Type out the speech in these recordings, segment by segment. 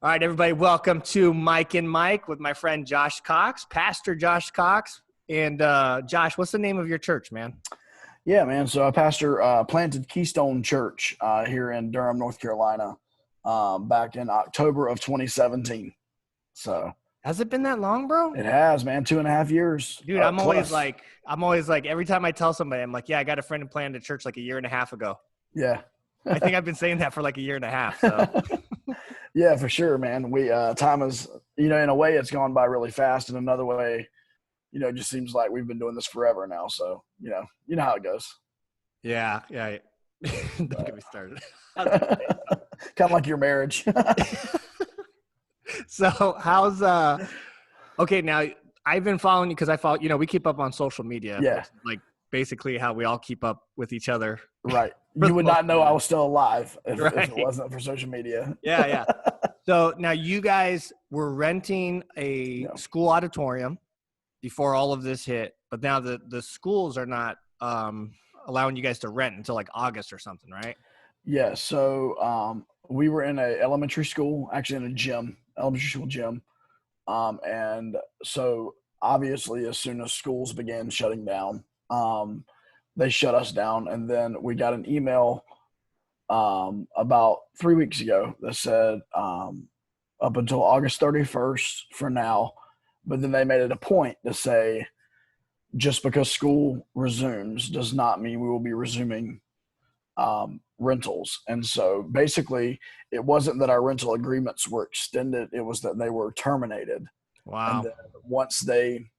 All right, everybody, welcome to Mike and Mike with my friend Josh Cox, Pastor Josh Cox. And Josh, what's the name of your church, man? Yeah, man. So I planted Keystone Church here in Durham, North Carolina, back in October of 2017. So Has it been that long, bro? it has, man. 2.5 years. Dude, I'm always like, every time I tell somebody, I'm like, yeah, I got a friend who planted a church like a year and a half ago. Yeah. I think I've been saying that for like a year and a half. So Yeah, for sure, man. We time is, in a way it's gone by really fast. In another way, it just seems like we've been doing this forever now. So, you know how it goes. Yeah. Don't get me started. Kind of like your marriage. So how's okay, now I've been following you because I follow, we keep up on social media. Yeah. Which is like basically how we all keep up with each other. Right. You would not know I was still alive if it Right. wasn't for social media. Yeah. So now you guys were renting a school auditorium before all of this hit, but now the schools are not allowing you guys to rent until like August or something, right? Yeah. So we were in a elementary school, actually in a elementary school gym. And so obviously as soon as schools began shutting down, they shut us down. And then we got an email about 3 weeks ago that said up until August 31st for now. But then they made it a point to say, just because school resumes does not mean we will be resuming rentals. And so basically it wasn't that our rental agreements were extended, it was that they were terminated. Wow. And then once they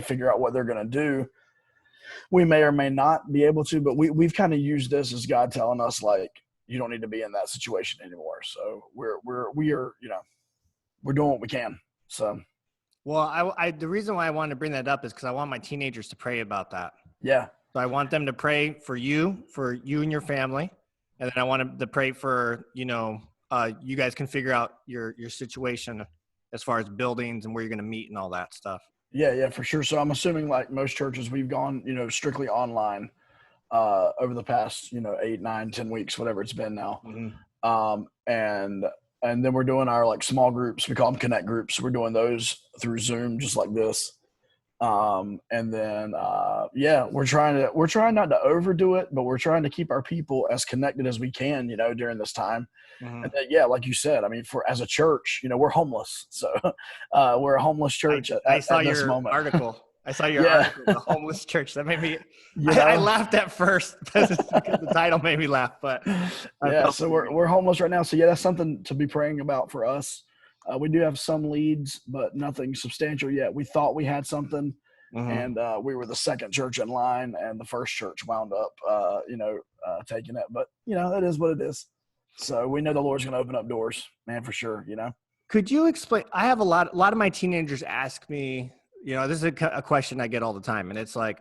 figure out what they're going to do, we may or may not be able to, but we've kind of used this as God telling us, like, you don't need to be in that situation anymore. So we're doing what we can. So, well, I the reason why I wanted to bring that up is because I want my teenagers to pray about that. Yeah. So I want them to pray for you and your family. And then I want them to pray for, you guys can figure out your situation as far as buildings and where you're going to meet and all that stuff. Yeah, for sure. So I'm assuming, like most churches, we've gone, strictly online over the past, 8, 9, 10 weeks, whatever it's been now. Mm-hmm. And then we're doing our like small groups. We call them connect groups. We're doing those through Zoom, just like this. And then we're trying not to overdo it, but we're trying to keep our people as connected as we can, during this time. Mm-hmm. And then, like you said, I mean, as a church, we're homeless. So we're a homeless church I saw at this your moment. article. I saw your article, the homeless church. That made me, I laughed at first because the title made me laugh, but so we're homeless right now. So that's something to be praying about for us. We do have some leads, but nothing substantial yet. We thought we had something, and we were the second church in line, and the first church wound up, taking it. But it is what it is. So we know the Lord's going to open up doors, man, for sure. Could you explain? I have a lot of my teenagers ask me. This is a question I get all the time, and it's like,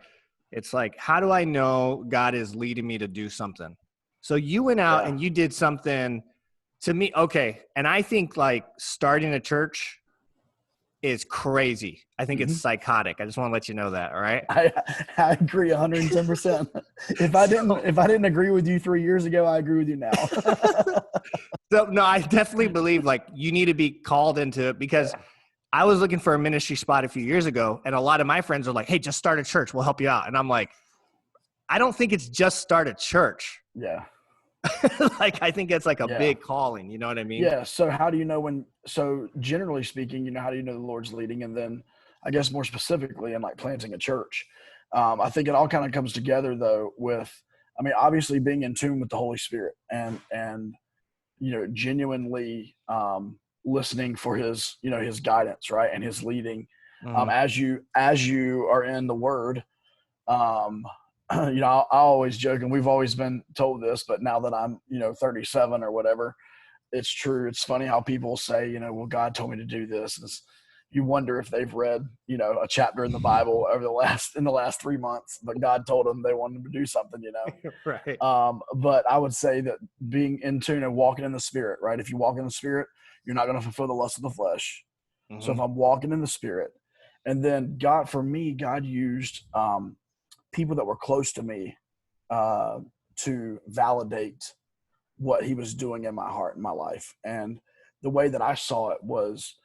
how do I know God is leading me to do something? So you went out and you did something. To me, okay, and I think like starting a church is crazy. I think it's psychotic. I just want to let you know that, all right? I agree 110%. If I didn't agree with you 3 years ago, I agree with you now. So no, I definitely believe like you need to be called into it because I was looking for a ministry spot a few years ago, and a lot of my friends are like, "Hey, just start a church. We'll help you out." And I'm like, I don't think it's just start a church. Yeah. Like, I think it's like a big calling. You know what I mean? Yeah. So how do you know so generally speaking, how do you know the Lord's leading? And then I guess more specifically in like planting a church, I think it all kind of comes together though with, obviously being in tune with the Holy Spirit and genuinely listening for his guidance, right. And his leading, as you are in the word, I always joke, and we've always been told this, but now that I'm, 37 or whatever, it's true. It's funny how people say, well, God told me to do this. You wonder if they've read, a chapter in the Bible in the last 3 months, but God told them they wanted to do something, Right. But I would say that being in tune and walking in the Spirit, right? If you walk in the Spirit, you're not going to fulfill the lust of the flesh. Mm-hmm. So if I'm walking in the Spirit, and then God used, people that were close to me to validate what he was doing in my heart and my life. And the way that I saw it was,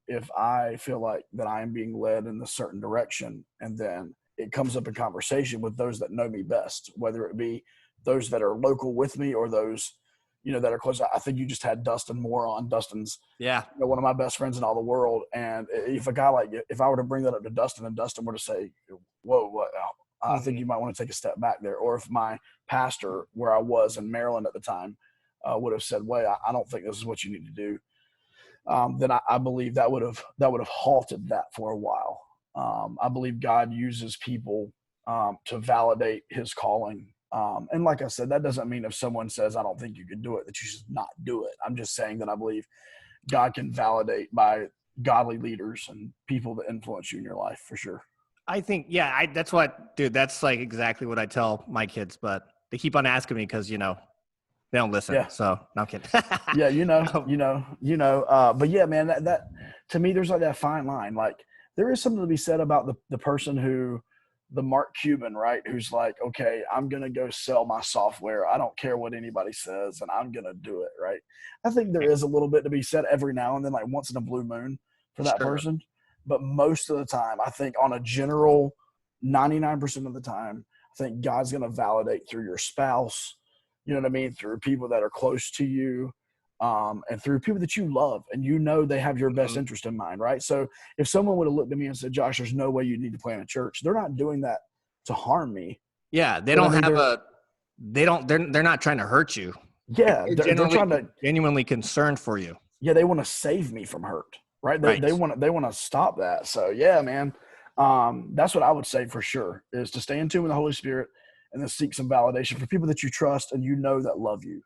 if I feel like that I am being led in a certain direction, and then it comes up in conversation with those that know me best, whether it be those that are local with me or those, that are close. I think you just had Dustin Moore on. Dustin's, Yeah. one of my best friends in all the world. And if I were to bring that up to Dustin and Dustin were to say, whoa, what? I think you might want to take a step back there. Or if my pastor, where I was in Maryland at the time, would have said, wait, I don't think this is what you need to do. Then I believe that would have halted that for a while. I believe God uses people to validate his calling. And like I said, that doesn't mean if someone says, I don't think you can do it, that you should not do it. I'm just saying that I believe God can validate by godly leaders and people that influence you in your life, for sure. I think, yeah, that's like exactly what I tell my kids, but they keep on asking me because, they don't listen. Yeah. So no, I'm kidding. Yeah, but yeah, man, that to me, there's like that fine line. Like there is something to be said about the person who, the Mark Cuban, right? Who's like, okay, I'm going to go sell my software. I don't care what anybody says, and I'm going to do it. Right. I think there is a little bit to be said every now and then, like once in a blue moon for that person. But most of the time, I think on a general 99% of the time, I think God's going to validate through your spouse, you know what I mean? Through people that are close to you, and through people that you love and they have your best interest in mind, right? So if someone would have looked at me and said, Josh, there's no way you need to plant a church, they're not doing that to harm me. Yeah, they're not trying to hurt you. Yeah, they're trying to genuinely concerned for you. Yeah, they want to save me from hurt, right? They want to stop that. So yeah, man, that's what I would say for sure, is to stay in tune with the Holy Spirit and then seek some validation for people that you trust and that love you,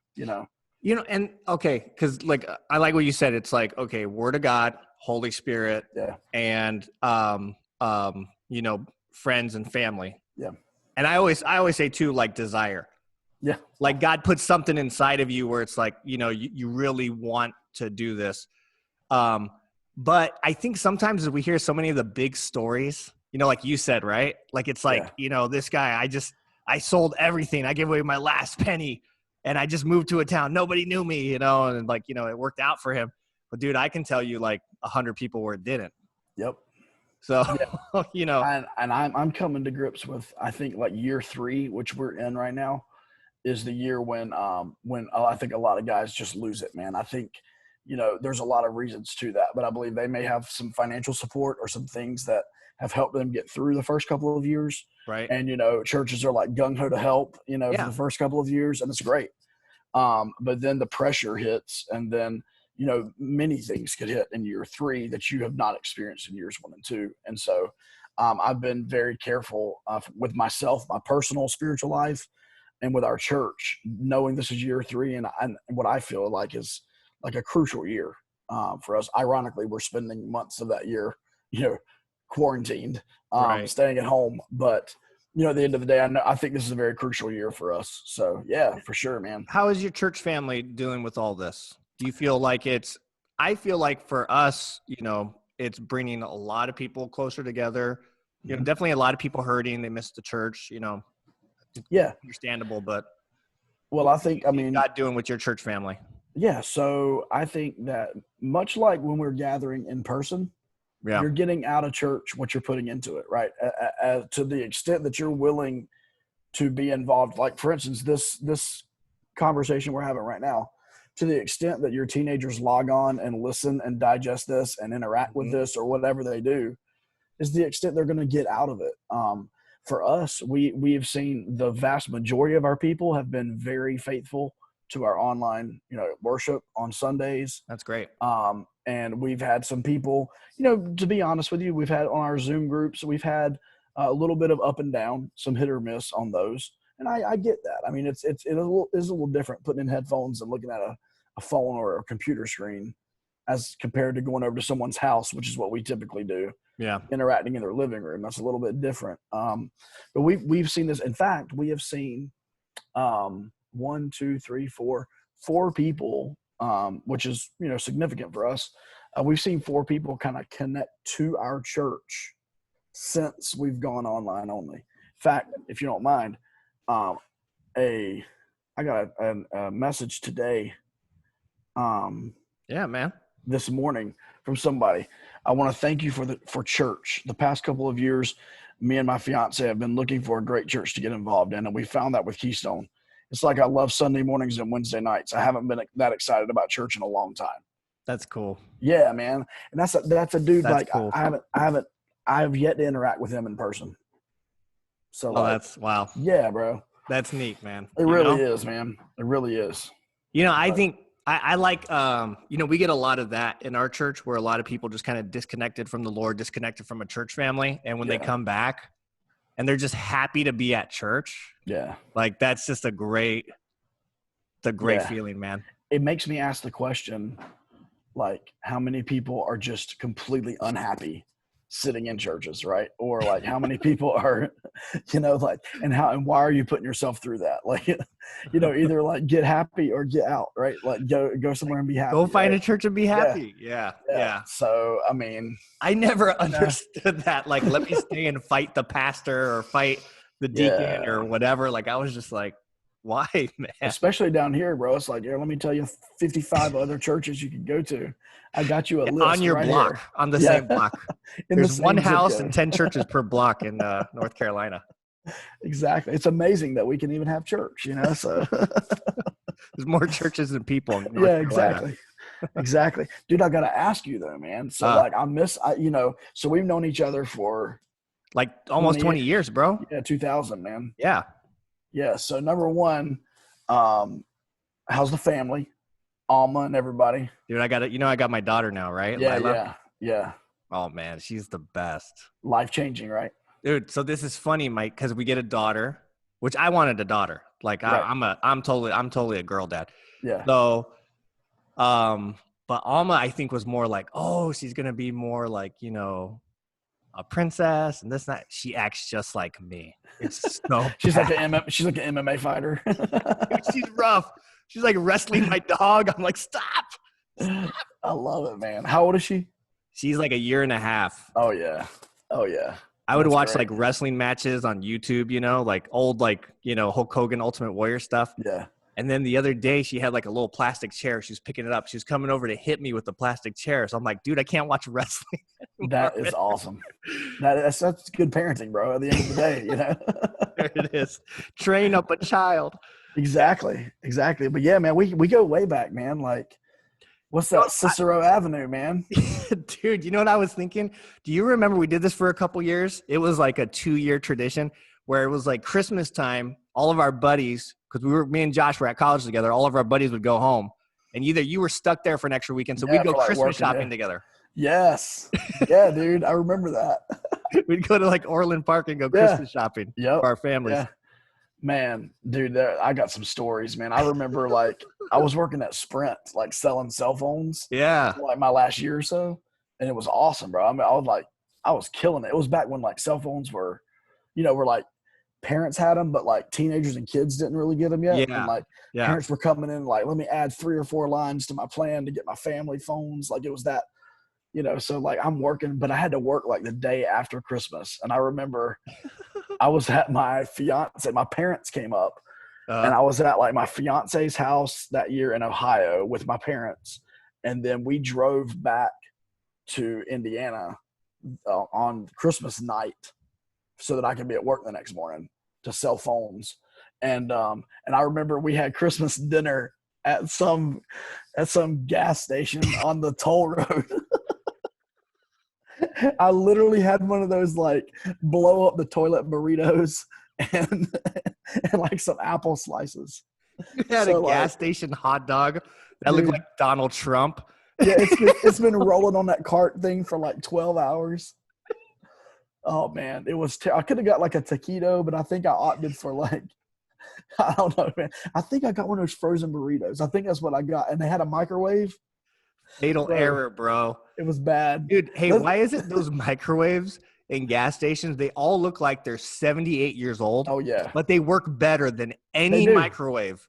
and okay, because like I like what you said. It's like, okay, Word of God, Holy Spirit, and friends and family. Yeah. And I always say too, like desire. Yeah. Like God puts something inside of you where it's like, you really want to do this. But I think sometimes we hear so many of the big stories, like you said, right? Like it's like, this guy, I sold everything. I gave away my last penny and I just moved to a town. Nobody knew me, and like, it worked out for him. But dude, I can tell you like 100 people where it didn't. Yep. So, and I'm coming to grips with, I think like year 3, which we're in right now, is the year when I think a lot of guys just lose it, man. I think, there's a lot of reasons to that, but I believe they may have some financial support or some things that have helped them get through the first couple of years. Right. And, churches are like gung ho to help, for the first couple of years, and it's great. But then the pressure hits, and then, many things could hit in year 3 that you have not experienced in years 1 and 2. And so I've been very careful with myself, my personal spiritual life, and with our church, knowing this is year 3 and what I feel like is like a crucial year for us. Ironically, we're spending months of that year, quarantined, staying at home. But, at the end of the day, I think this is a very crucial year for us. So, yeah, for sure, man. How is your church family dealing with all this? Do you feel like I feel like for us, it's bringing a lot of people closer together. Definitely a lot of people hurting. They miss the church, Yeah. Understandable, but well, I think, God doing with your church family. Yeah. So I think that much like when we're gathering in person, you're getting out of church what you're putting into it, right? To the extent that you're willing to be involved. Like, for instance, this conversation we're having right now, to the extent that your teenagers log on and listen and digest this and interact with this or whatever they do, is the extent they're going to get out of it. For us, we have seen the vast majority of our people have been very faithful to our online, worship on Sundays. That's great. And we've had some people, to be honest with you, we've had on our Zoom groups, we've had a little bit of up and down, some hit or miss on those. And I get that. I mean, it is a little different putting in headphones and looking at a phone or a computer screen as compared to going over to someone's house, which is what we typically do. Yeah. Interacting in their living room. That's a little bit different. But we've seen this. In fact, we have seen 1, 2, 3, 4 people, which is, significant for us. We've seen 4 people kind of connect to our church since we've gone online only. In fact, if you don't mind, I got a message today Yeah, man. this morning from somebody. I want to thank you for church. The past couple of years, me and my fiance have been looking for a great church to get involved in, and we found that with Keystone. It's like I love Sunday mornings and Wednesday nights. I haven't been that excited about church in a long time. That's cool. Yeah, man. And that's a dude. That's like cool. I have yet to interact with him in person. So that's wow. Yeah, bro. That's neat, man. It really is, man. It really is. I think I like, we get a lot of that in our church where a lot of people just kind of disconnected from the Lord, disconnected from a church family. And when they come back and they're just happy to be at church. Yeah. Like that's just a great feeling, man. It makes me ask the question, like how many people are just completely unhappy sitting in churches, right? Or like how many people are, and why are you putting yourself through that? Like, either like get happy or get out, right? Like go somewhere and be happy. Go find a church and be happy. Yeah. So, I mean, I never understood that. Like, let me stay and fight the pastor or fight the deacon or whatever. Like, I was just like, why, man? Especially down here, bro. It's like, let me tell you 55 other churches you can go to. I got you a list on your right block, here. On the same block. There's one house and 10 churches per block in North Carolina. Exactly. It's amazing that we can even have church, so. There's more churches than people in North Carolina. Exactly. Dude, I got to ask you though, man. So so we've known each other for like almost 20 years, bro. Yeah. 2000, man. Yeah. Yeah. So number one, how's the family? Alma and everybody. Dude, I got my daughter now, right? Yeah, Lila? yeah. Oh man, she's the best. Life-changing, right? Dude, so this is funny, Mike, because we get a daughter, which I wanted a daughter. Like right. I'm totally a girl dad. Yeah. So, but Alma, I think was more like, oh, she's gonna be more like, a princess and this and that. She acts just like me. It's so she's like an MMA fighter. She's rough. She's like wrestling my dog. I'm like, stop. I love it, man. How old is she? She's like a year and a half. Oh yeah. I would watch like wrestling matches on YouTube, like old, Hulk Hogan Ultimate Warrior stuff. Yeah. And then the other day she had like a little plastic chair. She was picking it up. She was coming over to hit me with the plastic chair. So I'm like, dude, I can't watch wrestling anymore. That is awesome. That's good parenting, bro. At the end of the day, There it is. Train up a child. Exactly. But yeah, man, we go way back, man. Like, what's that? Cicero Avenue, man. Dude, you know what I was thinking? Do you remember we did this for a couple years? It was like a 2-year tradition where it was like Christmas time. All of our buddies, because me and Josh were at college together, all of our buddies would go home. And either you were stuck there for an extra weekend, so we'd go Christmas shopping together. Yes. Yeah, dude. I remember that. We'd go to like Orland Park and go Christmas shopping for our families. Yeah. Man, dude, I got some stories, man. I remember like I was working at Sprint, like selling cell phones. Yeah. Like my last year or so. And it was awesome, bro. I mean, I was killing it. It was back when like cell phones were like parents had them, but like teenagers and kids didn't really get them yet. Yeah. And like parents were coming in like, let me add 3 or 4 lines to my plan to get my family phones. Like it was that, so like I'm working, but I had to work like the day after Christmas. And I remember I was at my parents came up and I was at like my fiance's house that year in Ohio with my parents. And then we drove back to Indiana on Christmas night so that I could be at work the next morning to sell phones. And I remember we had Christmas dinner at some gas station on the toll road. I literally had one of those like blow up the toilet burritos and like some apple slices. You had a gas station hot dog that looked like Donald Trump. Yeah, it's been rolling on that cart thing for like 12 hours. Oh man, it was. I could have got like a taquito, but I think I opted for like, I don't know, man. I think I got one of those frozen burritos. I think that's what I got, and they had a microwave. Fatal error, bro. It was bad, dude. Hey, why is it those microwaves in gas stations? They all look like they're 78 years old. Oh yeah, but they work better than any microwave.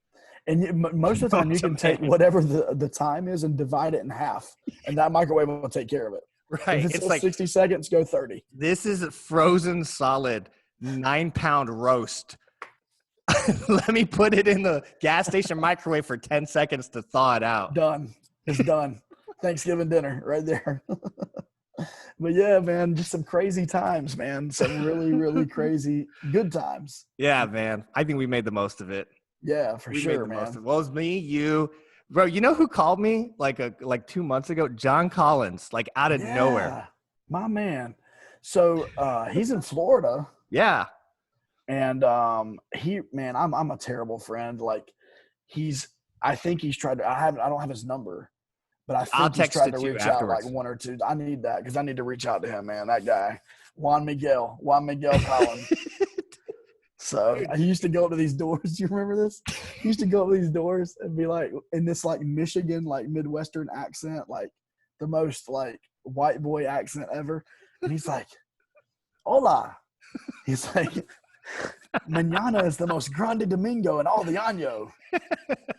And most of the time, you can take whatever the time is and divide it in half, and that microwave will take care of it. Right. If it's like 60 seconds, go 30. This is a frozen solid 9-pound roast. Let me put it in the gas station microwave for 10 seconds to thaw it out. Done. It's done. Thanksgiving dinner right there. But yeah, man, just some crazy times, man. Some really, really crazy good times. Yeah, man. I think we made the most of it. Yeah, for We sure, made the most man. of it. Well, it was me, you, bro. You know who called me like 2 months ago? John Collins, like out of nowhere. Yeah, my man. So he's in Florida, Yeah. and I'm a terrible friend. Like I think he's tried to. I don't have his number, but I I'll think he's text tried it to to you reach out like afterwards. one or two. I need that because I need to reach out to him, man. That guy, Juan Miguel Collins. So he used to go up to these doors. Do you remember this? He used to go up to these doors and be like in this like Michigan, like Midwestern accent, like the most like white boy accent ever. And he's like, "Hola." He's like, "Mañana is the most grande domingo in all the año."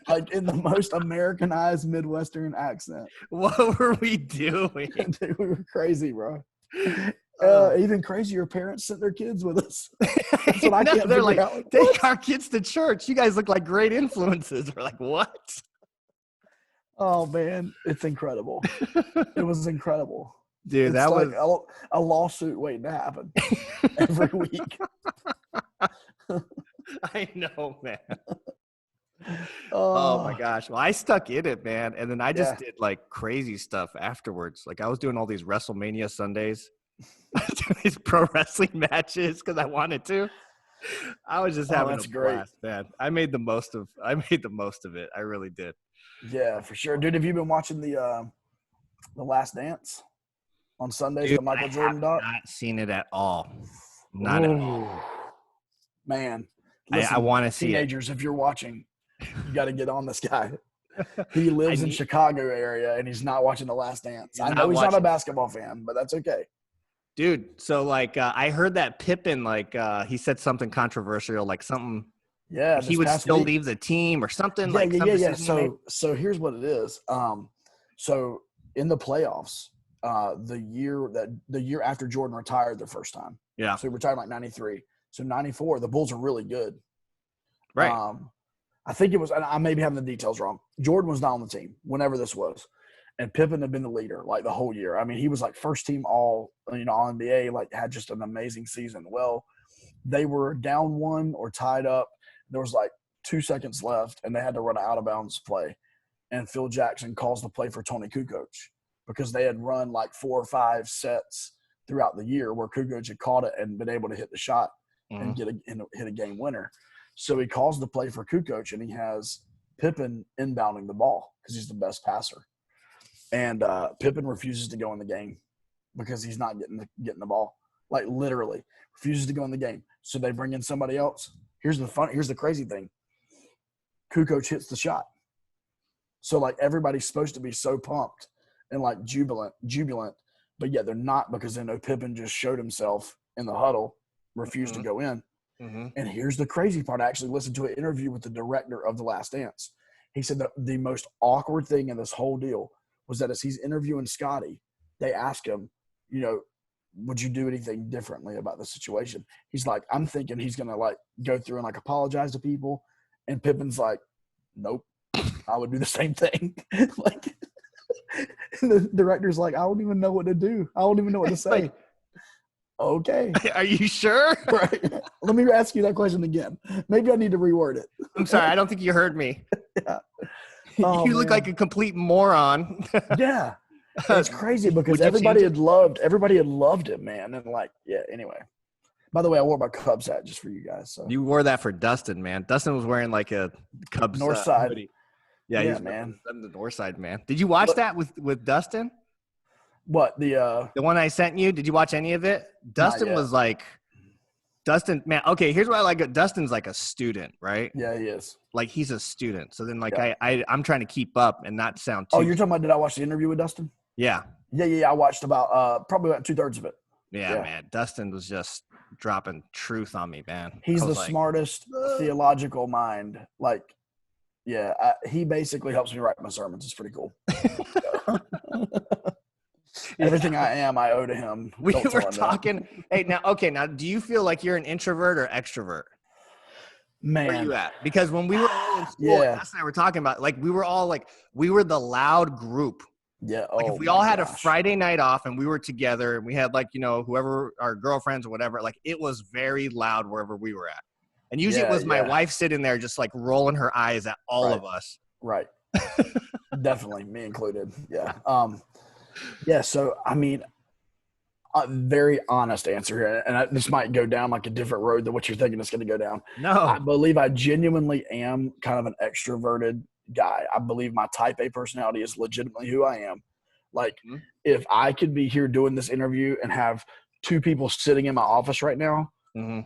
Like in the most Americanized Midwestern accent. What were we doing? Dude, we were crazy, bro. Even crazier, parents sent their kids with us. That's what I can't they're figure like, out. take our kids to church. You guys look like great influences. We're like, what? Oh man, it's incredible. It was incredible. Dude, It's that like was a lawsuit waiting to happen every week. I know, man. Oh my gosh. Well, I stuck in it, man. And then I just did like crazy stuff afterwards. Like I was doing all these WrestleMania Sundays, these pro wrestling matches because I wanted to. I was just having that's a great. blast, man. I made the most of it. I really did. Yeah, for sure. Dude, have you been watching the Last Dance on Sundays, Dude, the Michael I Jordan have doc? not seen it at all. Not at all. Man, I listen, want to see it. teenagers, if you're watching, you got to get on this guy. He lives in Chicago area, and he's not watching The Last Dance. I know he's not a basketball fan, but that's okay. Dude, so like I heard that Pippen, like he said something controversial, like something. Yeah, he would still leave the team or something. Yeah. So here's what it is. So in the playoffs, the year after Jordan retired the first time. Yeah. So he retired like 93. So 94, the Bulls are really good. Right. I think it was, and I may be having the details wrong. Jordan was not on the team whenever this was. And Pippen had been the leader like the whole year. I mean, he was like first team all NBA, like had just an amazing season. Well, they were down one or tied up. There was like 2 seconds left, and they had to run an out-of-bounds play. And Phil Jackson calls the play for Tony Kukoc because they had run like 4 or 5 sets throughout the year where Kukoc had caught it and been able to hit the shot and hit a game winner. So he calls the play for Kukoc, and he has Pippen inbounding the ball because he's the best passer. And Pippen refuses to go in the game because he's not getting the ball. Like literally refuses to go in the game. So they bring in somebody else. Here's the crazy thing. Kukoc hits the shot. So like everybody's supposed to be so pumped and like jubilant, but yet they're not because they know Pippen just showed himself in the huddle, refused to go in. And here's the crazy part. I actually listened to an interview with the director of The Last Dance. He said that the most awkward thing in this whole deal was that as he's interviewing Scotty, they ask him, would you do anything differently about the situation? He's like, I'm thinking he's going to like go through and like apologize to people. And Pippen's like, nope, I would do the same thing. Like, and the director's like, I don't even know what to do. I don't even know what to say. Okay. Are you sure? Right. Let me ask you that question again. Maybe I need to reword it. I'm sorry. I don't think you heard me. Yeah. You look like a complete moron. Yeah. It's crazy because everybody had loved him, man. And like, yeah, anyway. By the way, I wore my Cubs hat just for you guys. So you wore that for Dustin, man. Dustin was wearing like a Cubs North side. hoodie. Yeah, he's man. The North side, man. Did you watch that with Dustin? What the one I sent you? Did you watch any of it? Dustin was like, man. Okay, here's what I like. Dustin's like a student, right? Yeah, he is. Like he's a student. So then, like I'm trying to keep up and not sound too. Oh, you're talking about? Did I watch the interview with Dustin? Yeah. Yeah. I watched probably about 2/3 of it. Yeah, man. Dustin was just dropping truth on me, man. He's the smartest theological mind. Like, yeah, he basically helps me write my sermons. It's pretty cool. Everything I am, I owe to him. We were talking. Hey, now, do you feel like you're an introvert or extrovert? Where are Man. you at? Because when we were all in school, Yeah. Gus and I were talking about, like, we were all like, we were the loud group. Yeah. Like, Oh if we my all had a gosh. Friday night off and we were together and we had, like, you know, whoever, our girlfriends or whatever, like, it was very loud wherever we were at. And usually it was my wife sitting there just like rolling her eyes at all of us. Right. Definitely, me included. Yeah. Yeah. So, I mean, a very honest answer here, and this might go down like a different road than what you're thinking it's going to go down. I No. believe I genuinely am kind of an extroverted guy. I believe my type A personality is legitimately who I am. Like, if I could be here doing this interview and have two people sitting in my office right now,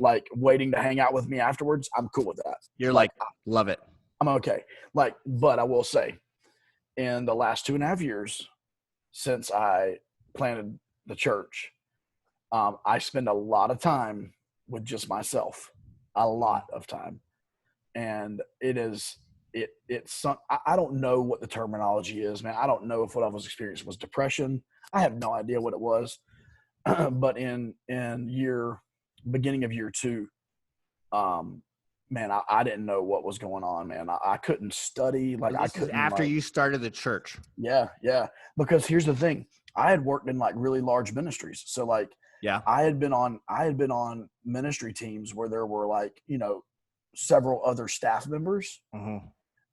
like waiting to hang out with me afterwards, I'm cool with that. You're like, love it. I'm okay. Like, but I will say, in the last 2.5 years since I planted the church, I spend a lot of time with just myself, a lot of time. And it's I don't know what the terminology is, man. I don't know if what I was experiencing was depression. I have no idea what it was. But in beginning of year 2, man, I didn't know what was going on, man. I couldn't study. Like, So this is after you started the church. Yeah. Because here's the thing. I had worked in like really large ministries. So like, yeah, I had been on ministry teams where there were like, you know, several other staff members.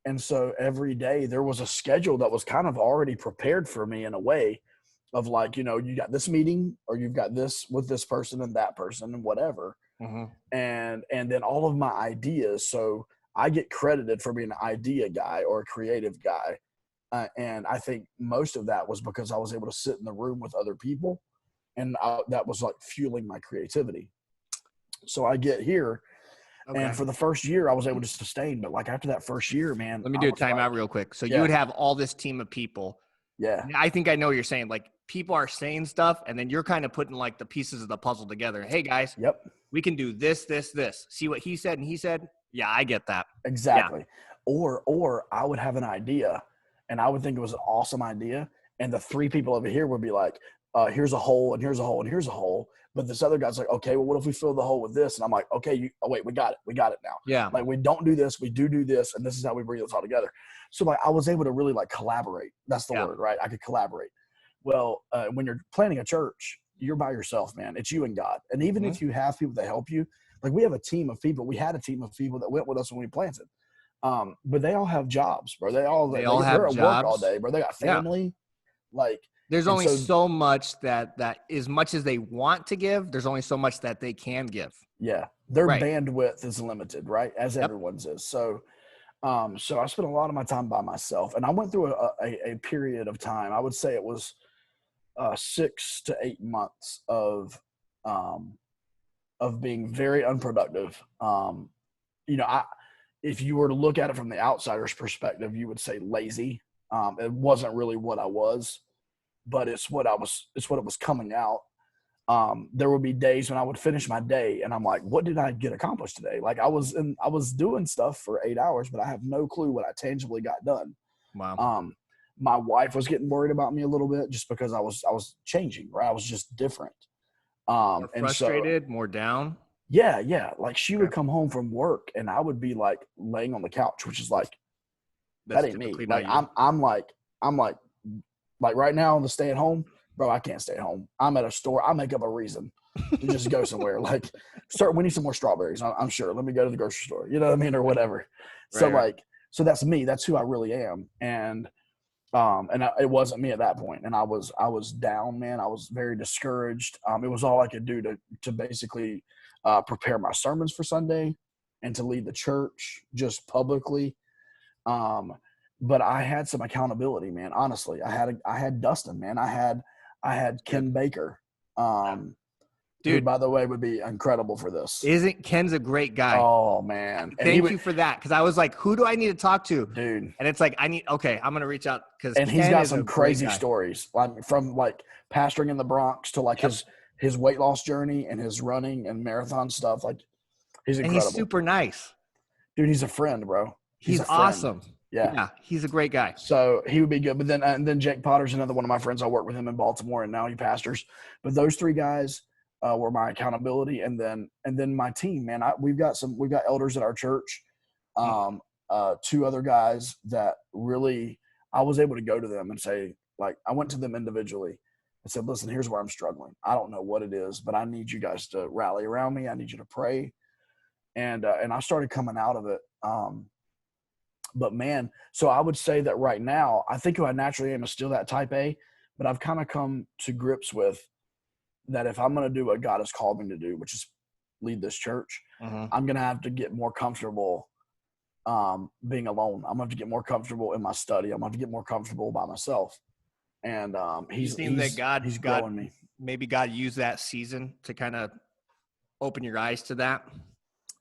And so every day there was a schedule that was kind of already prepared for me in a way of like, you know, you got this meeting or you've got this with this person and that person and whatever. And then all of my ideas. So I get credited for being an idea guy or a creative guy. And I think most of that was because I was able to sit in the room with other people. And that was like fueling my creativity. So I get here, and for the first year, I was able to sustain. But like after that first year, man, let me do a timeout real quick. So you would have all this team of people. Yeah, I think I know what you're saying. Like, people are saying stuff, and then you're kind of putting like the pieces of the puzzle together. Hey guys, we can do this, this, this. See what he said, and he said, yeah, I get that. Exactly. Yeah. Or I would have an idea, and I would think it was an awesome idea, and the 3 people over here would be like, here's a hole, and here's a hole, and here's a hole. But this other guy's like, okay, well, what if we fill the hole with this? And I'm like, okay, wait, we got it now. Yeah. Like, we don't do this, we do this, and this is how we bring this all together. So like, I was able to really like collaborate. That's the word, right? I could collaborate. Well, when you're planning a church, you're by yourself, man. It's you and God. And even if you have people that help you, like we have a team of people. We had a team of people that went with us when we planted. But they all have jobs, bro. They're at work all day, bro. They got family. Like, there's only so much that as much as they want to give, there's only so much that they can give. Yeah. Their bandwidth is limited, right? As everyone's is. So I spent a lot of my time by myself, and I went through a period of time. I would say it was 6 to 8 months of being very unproductive. You know, if you were to look at it from the outsider's perspective, you would say lazy. It wasn't really what I was, but it's what it was coming out. There would be days when I would finish my day and I'm like, what did I get accomplished today? Like I was doing stuff for 8 hours, but I have no clue what I tangibly got done. Wow. My wife was getting worried about me a little bit just because I was changing, right? I was just different. More frustrated, more down. Yeah. Like she would come home from work and I would be like laying on the couch, which is like, that ain't me. Like I'm like right now on the stay at home, bro, I can't stay at home. I'm at a store. I make up a reason to just go somewhere. Like, we need some more strawberries. I'm sure. Let me go to the grocery store. You know what I mean? Or whatever. So that's me. That's who I really am. And it wasn't me at that point. And I was down, man. I was very discouraged. It was all I could do to basically prepare my sermons for Sunday and to lead the church just publicly. But I had some accountability, man. Honestly, I had Dustin, man. I had Ken Baker, dude, who, by the way, would be incredible for this. Ken's a great guy. Oh man. Thank you for that. Cause I was like, who do I need to talk to? Dude. And it's like, I'm going to reach out. And he's got some crazy stories, like from like pastoring in the Bronx to like his weight loss journey and his running and marathon stuff. Like he's incredible. And he's super nice. Dude, he's a friend, bro. He's awesome. Yeah, he's a great guy. So he would be good. But then Jake Potter's another one of my friends. I work with him in Baltimore, and now he pastors. But those 3 guys, were my accountability, and then my team, man. We've got elders at our church, two other guys that really I was able to go to them and say, like, I went to them individually and said, listen, here's where I'm struggling. I don't know what it is, but I need you guys to rally around me. I need you to pray. And I started coming out of it. But man, so I would say that right now, I think who I naturally am is still that type A, but I've kind of come to grips with that if I'm going to do what God has called me to do, which is lead this church, I'm going to have to get more comfortable being alone. I'm going to have to get more comfortable in my study. I'm going to have to get more comfortable by myself. And he's growing me. Maybe God used that season to kind of open your eyes to that.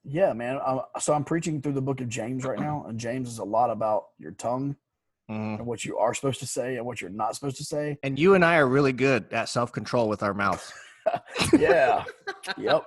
Yeah, man. So I'm preaching through the book of James right now, and James is a lot about your tongue and what you are supposed to say and what you're not supposed to say. And you and I are really good at self-control with our mouths. Yeah. Yep.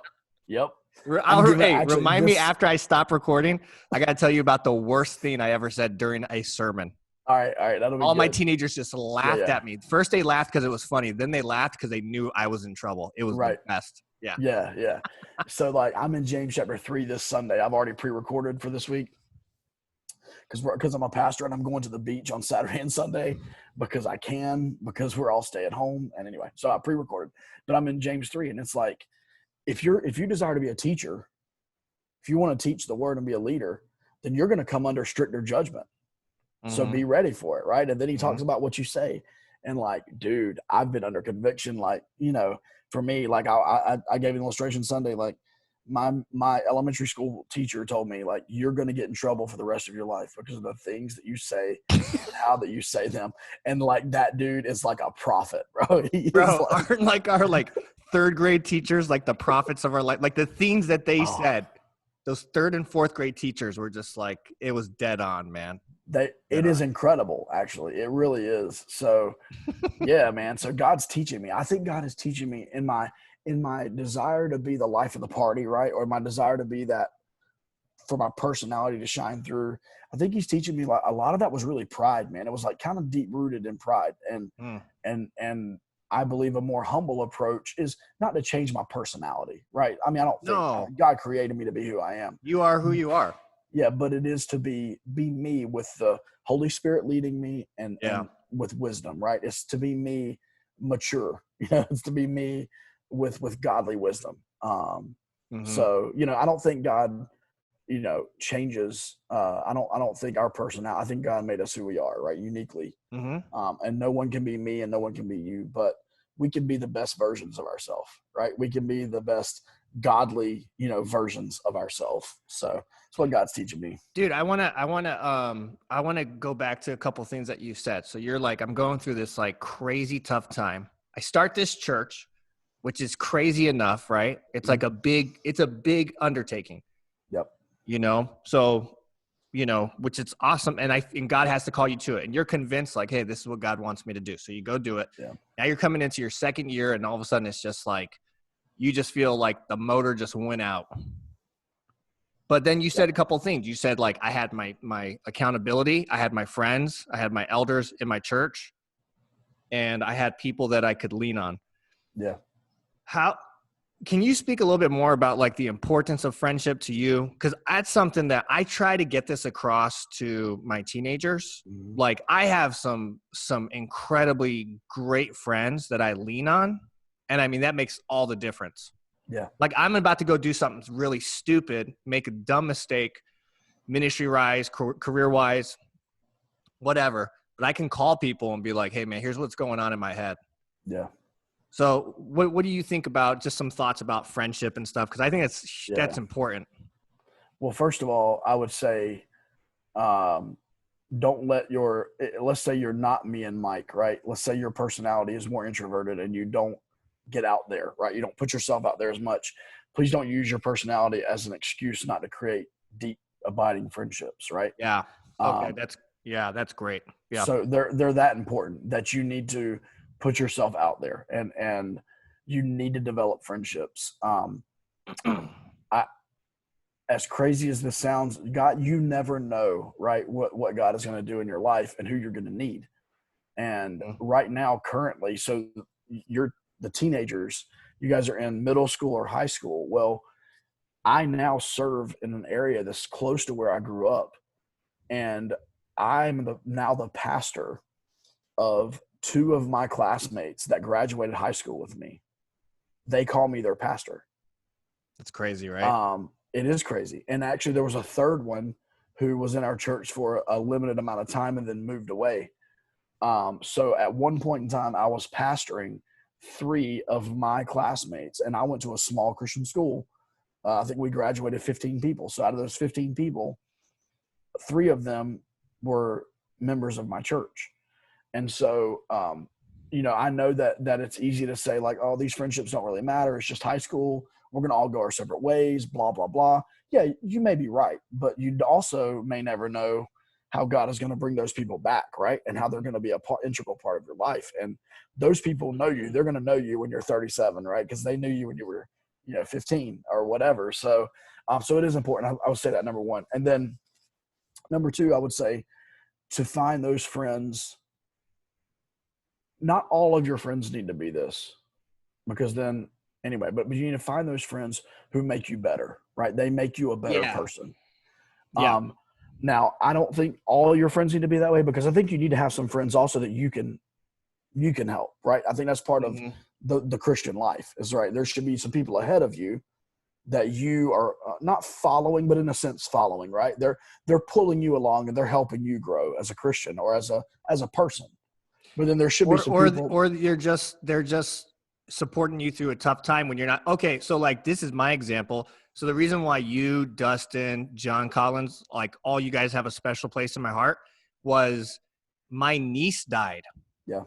Remind me after I stop recording. I got to tell you about the worst thing I ever said during a sermon. All right. That'll be all good. my teenagers just laughed at me. First, they laughed because it was funny. Then they laughed because they knew I was in trouble. It was the best. Yeah. So like I'm in James chapter 3 this Sunday. I've already pre-recorded for this week because I'm a pastor and I'm going to the beach on Saturday and Sunday because we're all stay at home. And anyway, so I pre-recorded, but I'm in James 3, and it's like, if you desire to be a teacher, if you want to teach the word and be a leader, then you're going to come under stricter judgment. So be ready for it. Right. And then he talks about what you say, and like, dude, I've been under conviction. Like, for me, like I gave an illustration Sunday, like my elementary school teacher told me, like, you're going to get in trouble for the rest of your life because of the things that you say and how that you say them. And like, that dude is like a prophet, bro. Aren't our third grade teachers like the prophets of our life? Like the things that they said, those third and fourth grade teachers were just like, it was dead on, man. It is incredible, actually. It really is. So yeah, man. So God's teaching me. I think God is teaching me in my desire to be the life of the party, right? Or my desire to be that, for my personality to shine through. I think he's teaching me, like, a lot of that was really pride, man. It was like kind of deep rooted in pride. And I believe a more humble approach is not to change my personality, right? I mean, I don't think God created me to be who I am. You are who you are. Yeah, but it is to be me with the Holy Spirit leading me and with wisdom, right? It's to be me mature. It's to be me with godly wisdom. So, I don't think God, changes. I don't think our personality. I think God made us who we are, right? Uniquely. And no one can be me and no one can be you, but we can be the best versions of ourselves, right? We can be the best godly, versions of ourselves. So that's what God's teaching me. Dude, I want to go back to a couple things that you said. So you're like, I'm going through this like crazy tough time. I start this church, which is crazy enough, right? It's like a big undertaking. Yep. So, which is awesome. And God has to call you to it. And you're convinced, like, hey, this is what God wants me to do. So you go do it. Yeah. Now you're coming into your second year, and all of a sudden it's just like, you just feel like the motor just went out. But then you said a couple of things. You said, like, I had my accountability. I had my friends. I had my elders in my church. And I had people that I could lean on. Yeah. Can you speak a little bit more about like the importance of friendship to you? Because that's something that I try to get this across to my teenagers. Like, I have some incredibly great friends that I lean on. And I mean, that makes all the difference. Yeah. Like, I'm about to go do something really stupid, make a dumb mistake, ministry-wise, career-wise, whatever. But I can call people and be like, hey, man, here's what's going on in my head. Yeah. So what do you think about just some thoughts about friendship and stuff? Because I think that's important. Well, first of all, I would say don't let let's say you're not me and Mike, right? Let's say your personality is more introverted and you don't get out there, right? You don't put yourself out there as much. Please don't use your personality as an excuse not to create deep, abiding friendships, right? Yeah. Okay. That's great. Yeah. So they're that important that you need to put yourself out there and you need to develop friendships. As crazy as this sounds, God, you never know, right, what God is going to do in your life and who you're going to need. And right now, currently, so the teenagers, you guys are in middle school or high school. Well, I now serve in an area that's close to where I grew up, and I'm now the pastor of two of my classmates that graduated high school with me. They call me their pastor. That's crazy, right? It is crazy. And actually, there was a third one who was in our church for a limited amount of time and then moved away. So at one point in time, I was pastoring three of my classmates, and I went to a small Christian school. I think we graduated 15 people. So out of those 15 people, three of them were members of my church. And so, I know that it's easy to say like, oh, these friendships don't really matter. It's just high school. We're going to all go our separate ways, blah, blah, blah. Yeah, you may be right, but you also may never know how God is going to bring those people back, right? And how they're going to be integral part of your life. And those people know you. They're going to know you when you're 37, right? Because they knew you when you were 15 or whatever. So it is important. I would say that number one. And then number two, I would say to find those friends. Not all of your friends need to be this, because then anyway, but you need to find those friends who make you better, right? They make you a better person. Yeah. Now I don't think all your friends need to be that way, because I think you need to have some friends also that you can help, right? I think that's part of the Christian life is right. There should be some people ahead of you that you are not following, but in a sense following, right? They're pulling you along and they're helping you grow as a Christian or as a person. But then there should be some people, or they're just supporting you through a tough time when you're not okay. So like, this is my example. So the reason why you, Dustin, John Collins, like all you guys have a special place in my heart was my niece died. Yeah.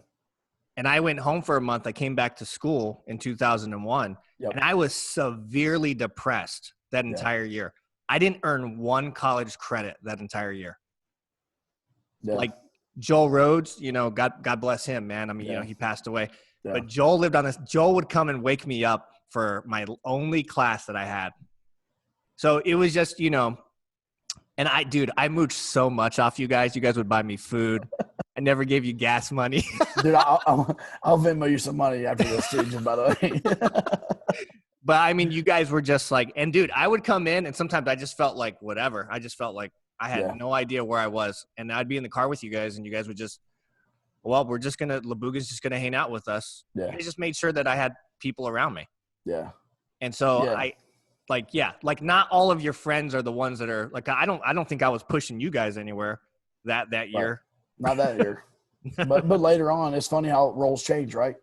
And I went home for a month. I came back to school in 2001 and I was severely depressed that entire year. I didn't earn one college credit that entire year. Yeah. Like, Joel Rhodes, God bless him, man. I mean, he passed away, but Joel lived on this. Joel would come and wake me up for my only class that I had. So it was just, and I moved so much off you guys. You guys would buy me food. I never gave you gas money. Dude, I'll Venmo you some money after this too, just by the way. But I mean, you guys were just like, and dude, I would come in and sometimes I just felt like whatever. I just felt like I had no idea where I was. And I'd be in the car with you guys and you guys would just, well, Labuga's just going to hang out with us. Yeah. I just made sure that I had people around me. Yeah. And so not all of your friends are the ones that are like, I don't think I was pushing you guys anywhere that year. Not that year. but later on, it's funny how roles change, right?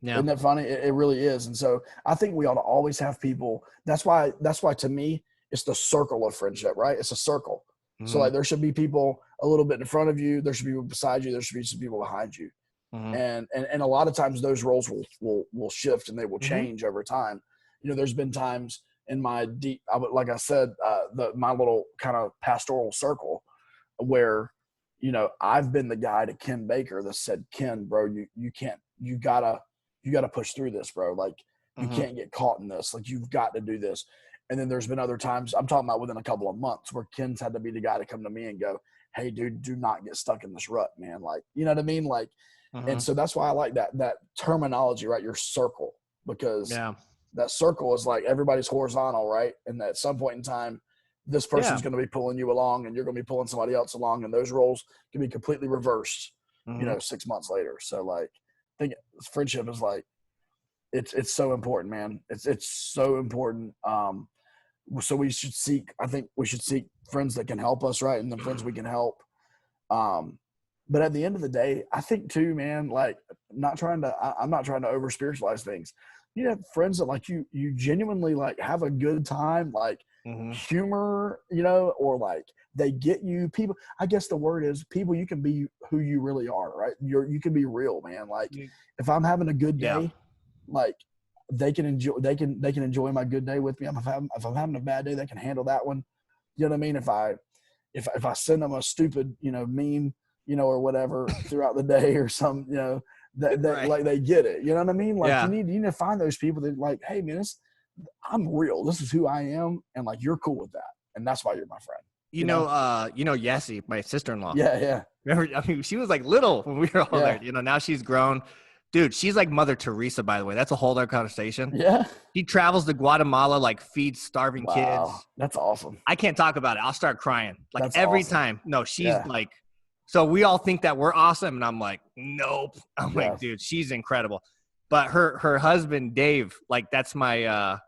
Yeah. Isn't that funny? It really is. And so I think we ought to always have people. That's why to me, it's the circle of friendship, right? It's a circle. Mm-hmm. So like there should be people a little bit in front of you. There should be people beside you. There should be some people behind you. Mm-hmm. And a lot of times those roles will shift and they will change over time. There's been times in my like I said, my little kind of pastoral circle where, I've been the guy to Ken Baker that said, Ken, bro, you gotta push through this, bro. Like you can't get caught in this. Like you've got to do this. And then there's been other times I'm talking about within a couple of months where Ken's had to be the guy to come to me and go, hey dude, do not get stuck in this rut, man. Like, you know what I mean? Like, and so that's why I like that terminology, right? Your circle, because that circle is like everybody's horizontal, right? And at some point in time, this person's going to be pulling you along and you're going to be pulling somebody else along. And those roles can be completely reversed, 6 months later. So like, I think friendship is like, it's so important, man. It's so important. So we should seek friends that can help us, right? And the friends we can help. But at the end of the day, I think too, man, like I'm not trying to over spiritualize things. You have friends that like you genuinely like have a good time, like humor, or like they get you people. I guess the word is people, you can be who you really are, right? You can be real, man. Like if I'm having a good day, like they can enjoy my good day with me. If I'm having a bad day, they can handle that one. You know what I mean? If I send them a stupid, meme, or whatever throughout the day or some, that right. Like they get it. You know what I mean? Like you need to find those people that like, hey man, I'm real. This is who I am. And like, you're cool with that. And that's why you're my friend. You know, Yessie, my sister-in-law. Yeah. Remember, I mean, she was like little when we were all there. Now she's grown. Dude, she's like Mother Teresa, by the way. That's a whole other conversation. Yeah. She travels to Guatemala, like feeds starving Wow. kids. That's awesome. I can't talk about it. I'll start crying. Like That's every awesome. time. No, she's Yeah. like, so we all think that we're awesome. And I'm like, nope. I'm Yeah. like, dude, she's incredible. But her husband, Dave, like that's my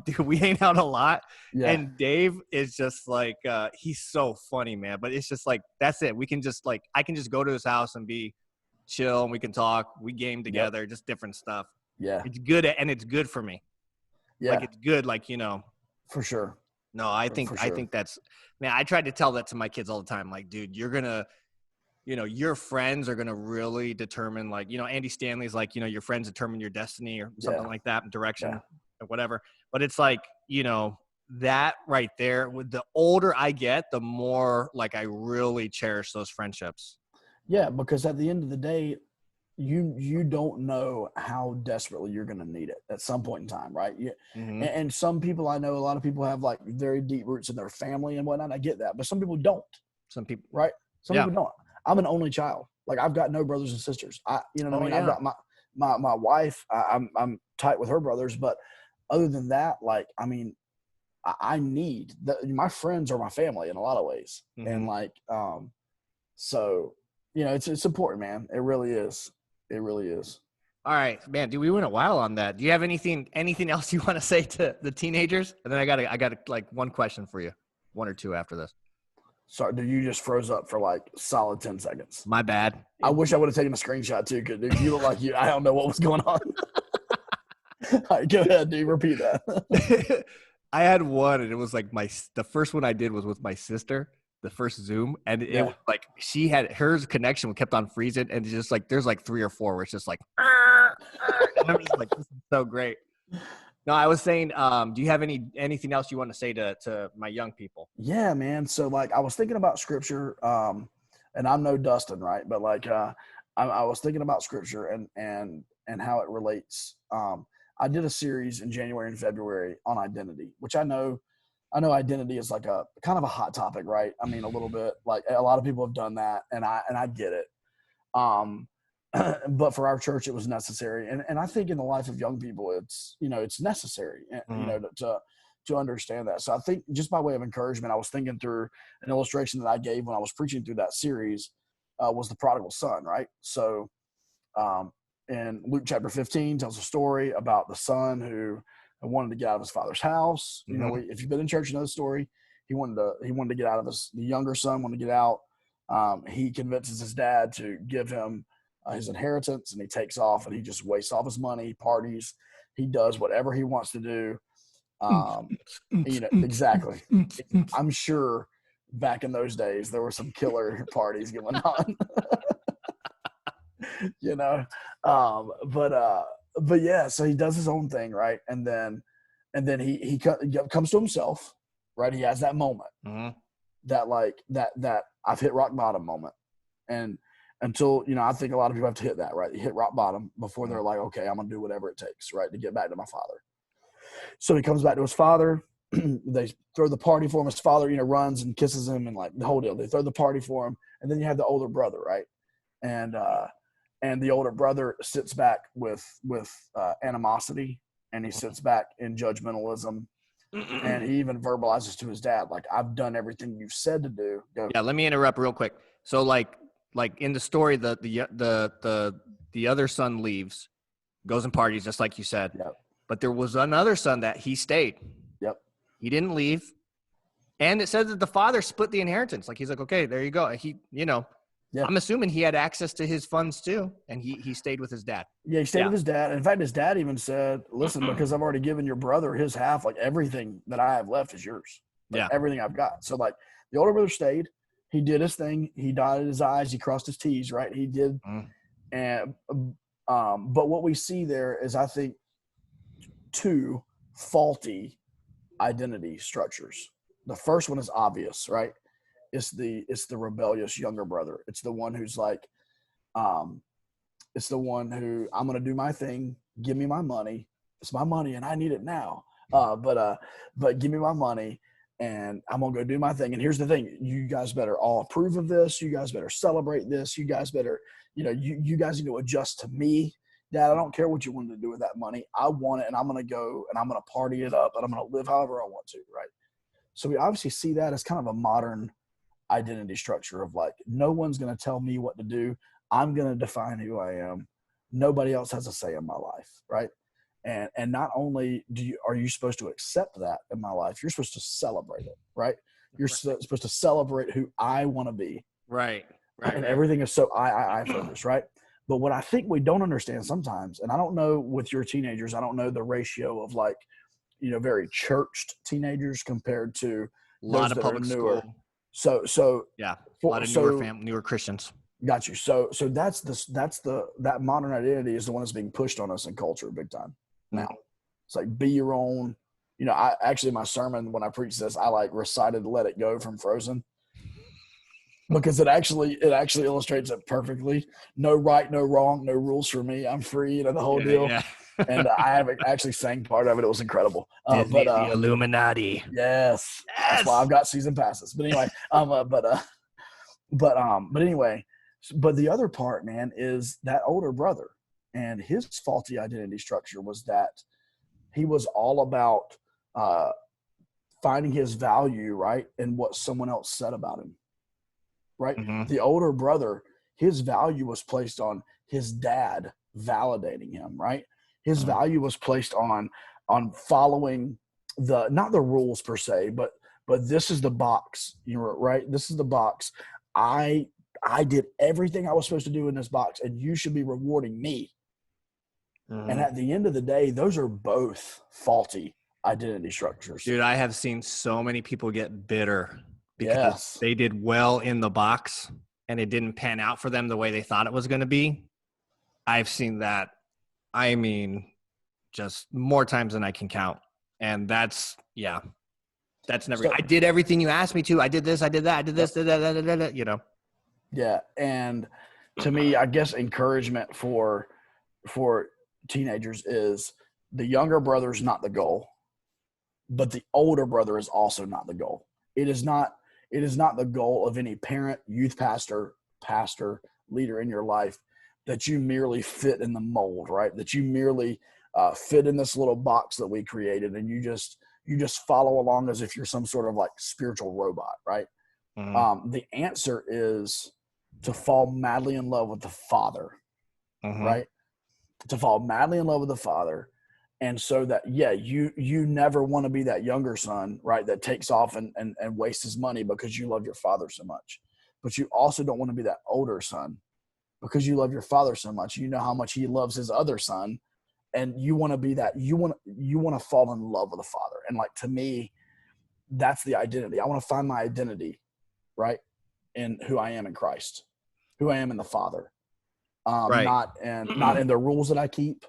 dude. We hang out a lot. Yeah. And Dave is just like, he's so funny, man. But it's just like, that's it. We can just like, I can just go to his house and be chill and we can talk. We game together, just different stuff. Yeah. It's good. And it's good for me. Yeah. Like it's good. Like, for sure. no, I think that's, man, I tried to tell that to my kids all the time. Like, dude, you're going to, your friends are going to really determine, like, Andy Stanley's like, your friends determine your destiny or something like that, direction or whatever. But it's like, that right there, with the older I get, the more like I really cherish those friendships. Yeah. Because at the end of the day, you don't know how desperately you're going to need it at some point in time. Right. And some people, I know a lot of people have like very deep roots in their family and whatnot. I get that, but some people don't. Some people, right. Some people don't. I'm an only child. Like I've got no brothers and sisters. You know what I mean? I've got my wife. I'm tight with her brothers, but other than that, like, I mean, I need my friends are my family in a lot of ways. And like, so, it's important, man. It really is. It really is. All right, man, dude, we went a while on that. Do you have anything else you want to say to the teenagers? And then I got like one question for you, one or two after this. Sorry, dude, you just froze up for like solid 10 seconds. My bad. I wish I would have taken a screenshot too, because you look like I don't know what was going on. All right, go ahead, dude. Repeat that. I had one, and it was like the first one I did was with my sister, the first Zoom, and it was like she had hers connection kept on freezing, and it's just like there's like 3 or 4 where it's just like, and I'm just like, this is so great. No, I was saying, do you have anything else you want to say to my young people? Yeah, man. So like I was thinking about scripture, and I'm no Dustin, right? But like I was thinking about scripture and how it relates. I did a series in January and February on identity, which I know identity is like a kind of a hot topic, right? I mean, a little bit, like a lot of people have done that, and I get it. But for our church, it was necessary. And I think in the life of young people, it's necessary, to understand that. So I think just by way of encouragement, I was thinking through an illustration that I gave when I was preaching through that series, was the prodigal son, right? So, in Luke chapter 15 tells a story about the son who wanted to get out of his father's house. If you've been in church, you know the story. He wanted to get out of the younger son wanted to get out. He convinces his dad to give him his inheritance, and he takes off, and he just wastes all his money, parties. He does whatever he wants to do. Exactly. I'm sure back in those days, there were some killer parties going on, but yeah, so he does his own thing. Right. And then he comes to himself, right. He has that moment that I've hit rock bottom moment. And until, I think a lot of people have to hit that, right? They hit rock bottom before they're like, okay, I'm going to do whatever it takes, right, to get back to my father. So he comes back to his father. They throw the party for him. His father, runs and kisses him and like the whole deal. They throw the party for him. And then you have the older brother, right? And the older brother sits back with animosity, and he sits back in judgmentalism. And he even verbalizes to his dad, like, I've done everything you've said to do. Go. Yeah, let me interrupt real quick. So like in the story, the other son leaves, goes and parties, just like you said. Yep. But there was another son that he stayed. Yep. He didn't leave. And it says that the father split the inheritance. Like, he's like, okay, there you go. He, I'm assuming he had access to his funds too, and he stayed with his dad. Yeah, he stayed with his dad. In fact, his dad even said, listen, because I've already given your brother his half, like everything that I have left is yours. Like, everything I've got. So like the older brother stayed. He did his thing. He dotted his I's. He crossed his T's, right? He did. And but what we see there is, I think, 2 faulty identity structures. The first one is obvious, right? It's the rebellious younger brother. It's the one who's like, it's the one who, I'm going to do my thing. Give me my money. It's my money and I need it now. But give me my money. and I'm going to go do my thing. And here's the thing. You guys better all approve of this. You guys better celebrate this. You guys better, you guys need to adjust to me. Dad, I don't care what you want to do with that money. I want it, and I'm going to go and I'm going to party it up, and I'm going to live however I want to, right? So we obviously see that as kind of a modern identity structure of like, no one's going to tell me what to do. I'm going to define who I am. Nobody else has a say in my life, right? And not only are you supposed to accept that in my life, you're supposed to celebrate it, right? You're supposed to celebrate who I want to be. Right. And everything is so I focused, right? But what I think we don't understand sometimes, and I don't know with your teenagers, I don't know the ratio of like, very churched teenagers compared to a lot of public newer. School. So yeah, a lot of newer Christians. Got you. So that modern identity is the one that's being pushed on us in culture big time now. It's like, be your own. I actually, my sermon, when I preached this, I like recited "Let It Go" from Frozen, because it actually illustrates it perfectly. No right, no wrong, no rules for me. I'm free, the whole deal. Yeah. And I haven't actually sang part of it. It was incredible. Disney, the Illuminati. Yes. That's why I've got season passes. But anyway, but anyway, but the other part, man, is that older brother, and his faulty identity structure was that he was all about finding his value, right, in what someone else said about him, right? Mm-hmm. The older brother, his value was placed on his dad validating him, right? His value was placed on following not the rules per se, but this is the box, right? This is the box. I did everything I was supposed to do in this box, and you should be rewarding me. And at the end of the day, those are both faulty identity structures. Dude, I have seen so many people get bitter because they did well in the box and it didn't pan out for them the way they thought it was going to be. I've seen that. I mean, just more times than I can count. And that's never, I did everything you asked me to. I did this, I did that, I did this, Yeah. And to me, I guess encouragement for teenagers is the younger brother is not the goal, but the older brother is also not the goal. It is not the goal of any parent, youth pastor, leader in your life that you merely fit in the mold, right? That you merely fit in this little box that we created, and you just follow along as if you're some sort of like spiritual robot, right? Mm-hmm. The answer is to fall madly in love with the Father, right? To fall madly in love with the Father. And so that, you never want to be that younger son, right, that takes off and wastes his money because you love your father so much. But you also don't want to be that older son because you love your father so much. You know how much he loves his other son, and you want to be that. You want to fall in love with the Father. And like, to me, that's the identity. I want to find my identity, right, in who I am in Christ, who I am in the Father. Right. Not in the rules that I keep,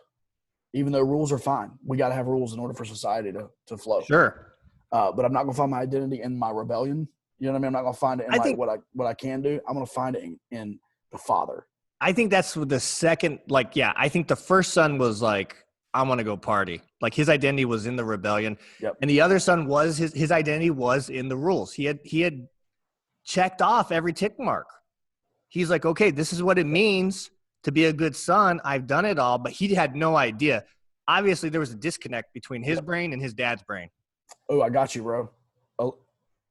even though rules are fine. We got to have rules in order for society to flow. Sure. But I'm not going to find my identity in my rebellion. You know what I mean? I'm not going to find it in what I can do. I'm going to find it in the Father. I think that's the second, I think the first son was like, I'm going to go party. Like, his identity was in the rebellion. Yep. And the other son was his identity was in the rules. He had checked off every tick mark. He's like, okay, this is what it means to be a good son. I've done it all, but he had no idea. Obviously, there was a disconnect between his brain and his dad's brain. Oh, I got you, bro.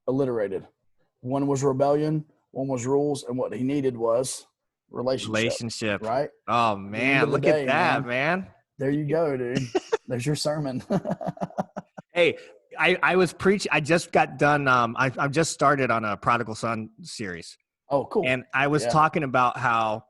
Alliterated. One was rebellion, one was rules, and what he needed was relationship. Right? Oh, man. Look at that, man. There you go, dude. There's your sermon. Hey, I was preaching. I just got done. I've just started on a prodigal son series. Oh, cool. And I was talking about how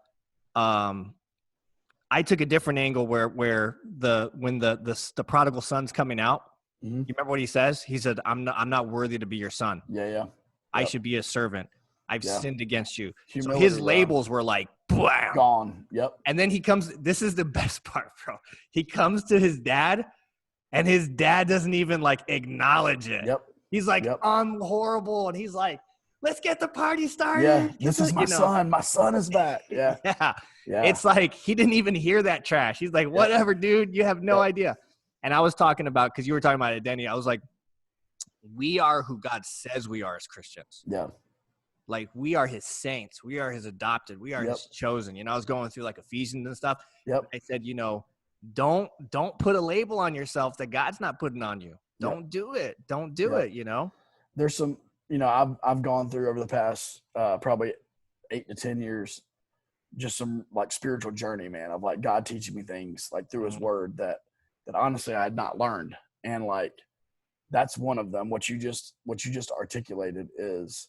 I took a different angle where when the prodigal son's coming out, you remember what he says? He said, I'm not worthy to be your son. Yeah. Yep. I should be a servant. I've sinned against you. Humility, so his labels were like, bam. Gone. Yep. And then he comes, this is the best part, bro. He comes to his dad, and his dad doesn't even like acknowledge it. Yep. He's like, I'm horrible. And he's like, let's get the party started. Yeah, this is my son. My son is back. Yeah. Yeah. It's like he didn't even hear that trash. He's like, whatever, dude. You have no idea. And I was talking about, because you were talking about identity, I was like, we are who God says we are as Christians. Yeah. Like we are his saints. We are his adopted. We are his chosen. I was going through like Ephesians and stuff. Yep. I said, don't put a label on yourself that God's not putting on you. Don't do it. Don't do it. There's some, I've gone through over the past probably 8 to 10 years, just some like spiritual journey, man, of like God teaching me things like through his word that honestly I had not learned. And like, that's one of them. What you just articulated is,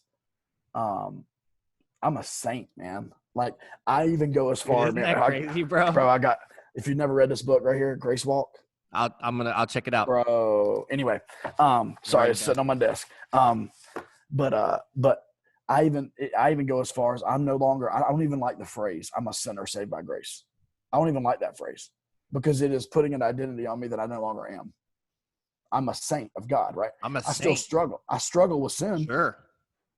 I'm a saint, man. Like I even go as far, Isn't man. that crazy, bro? Bro, if you've never read this book right here, Grace Walk. I'll check it out. Bro. Anyway, sorry, it's sitting on my desk. But I even go as far as I don't even like the phrase, I'm a sinner saved by grace. I don't even like that phrase because it is putting an identity on me that I no longer am. I'm a saint of God, right? I still struggle. I struggle with sin. Sure.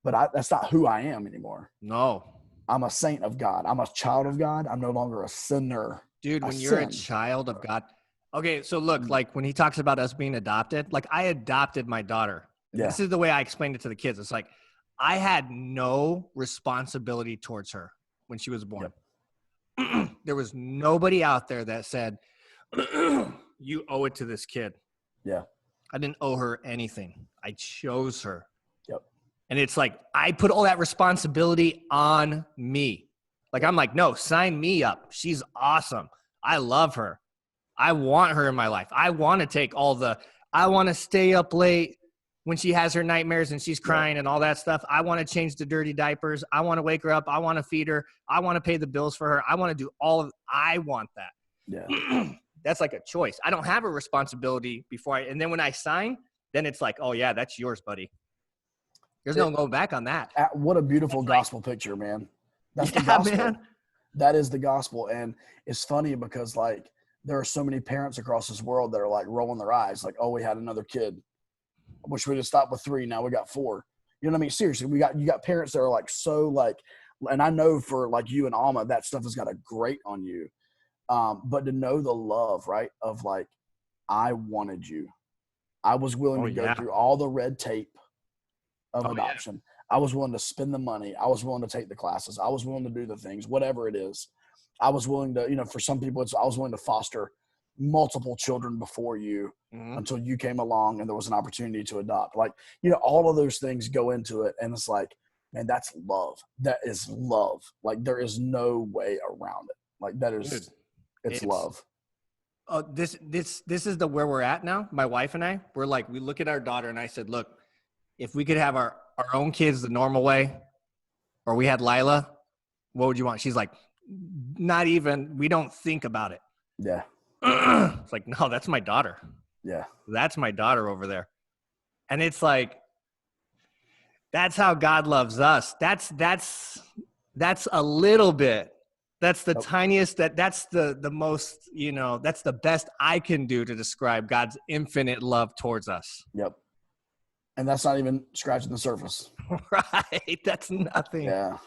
But that's not who I am anymore. No. I'm a saint of God. I'm a child of God. I'm no longer a sinner. Dude, when you're a child of God. Okay, so look, like when he talks about us being adopted, like I adopted my daughter. Yeah. This is the way I explained it to the kids. It's like I had no responsibility towards her when she was born. Yep. There was nobody out there that said, you owe it to this kid. Yeah. I didn't owe her anything. I chose her. Yep. And it's like, I put all that responsibility on me. Like, I'm like, no, sign me up. She's awesome. I love her. I want her in my life. I want to take I want to stay up late when she has her nightmares and she's crying and all that stuff. I want to change the dirty diapers. I want to wake her up. I want to feed her. I want to pay the bills for her. I want to do I want that. Yeah. That's like a choice. I don't have a responsibility and then when I sign, then it's like, oh yeah, that's yours, buddy. There's no going back on that. What a beautiful gospel picture, man. That's the gospel. Man. That is the gospel. And it's funny because like there are so many parents across this world that are like rolling their eyes. Like, oh, we had another kid. I wish we'd have stopped with 3. Now we got 4. You know what I mean? Seriously, you got parents that are like, so like, and I know for like you and Alma, that stuff has got a grate on you. But to know the love, right, of like, I wanted you. I was willing to go through all the red tape of adoption. Yeah. I was willing to spend the money. I was willing to take the classes. I was willing to do the things, whatever it is. I was willing to, for some people, I was willing to foster multiple children before you until you came along and there was an opportunity to adopt. Like, all of those things go into it. And it's like, man, that's love. That is love. Like, there is no way around it. Like, that is, it's love. This is where we're at now. My wife and I, we're like, we look at our daughter and I said, look, if we could have our own kids the normal way, or we had Lila, what would you want? She's like, not even, we don't think about it. Yeah. It's like, no, that's my daughter. Yeah. That's my daughter over there. And it's like, that's how God loves us. That's a little bit. That's the tiniest, that's the most, that's the best I can do to describe God's infinite love towards us. Yep. And that's not even scratching the surface. Right. That's nothing. Yeah.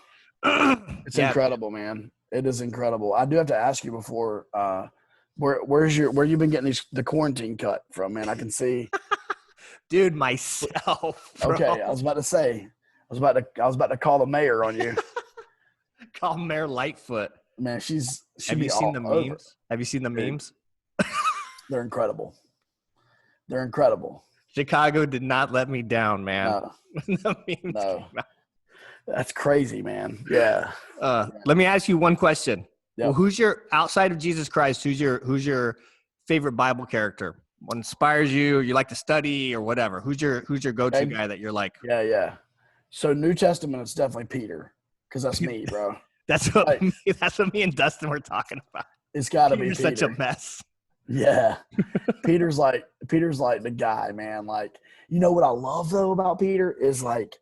It's incredible, man. It is incredible. I do have to ask you before, where you been getting the quarantine cut from, man? I can see. Dude, myself. Bro. Okay. I was about to call the mayor on you. Call Mayor Lightfoot. Man, have you seen the memes? Have you seen the memes? They're incredible. They're incredible. Chicago did not let me down, man. No. That's crazy, man. Yeah. Let me ask you one question. Yep. Well, who's your, outside of Jesus Christ, who's your favorite Bible character? What inspires you, or you like to study, or whatever? Who's your go-to guy that you're like? Yeah. So New Testament, it's definitely Peter, because that's me, bro. That's what me and Dustin were talking about. It's got to be Peter. Such a mess. Yeah. Peter's like the guy, man. Like, what I love though about Peter is like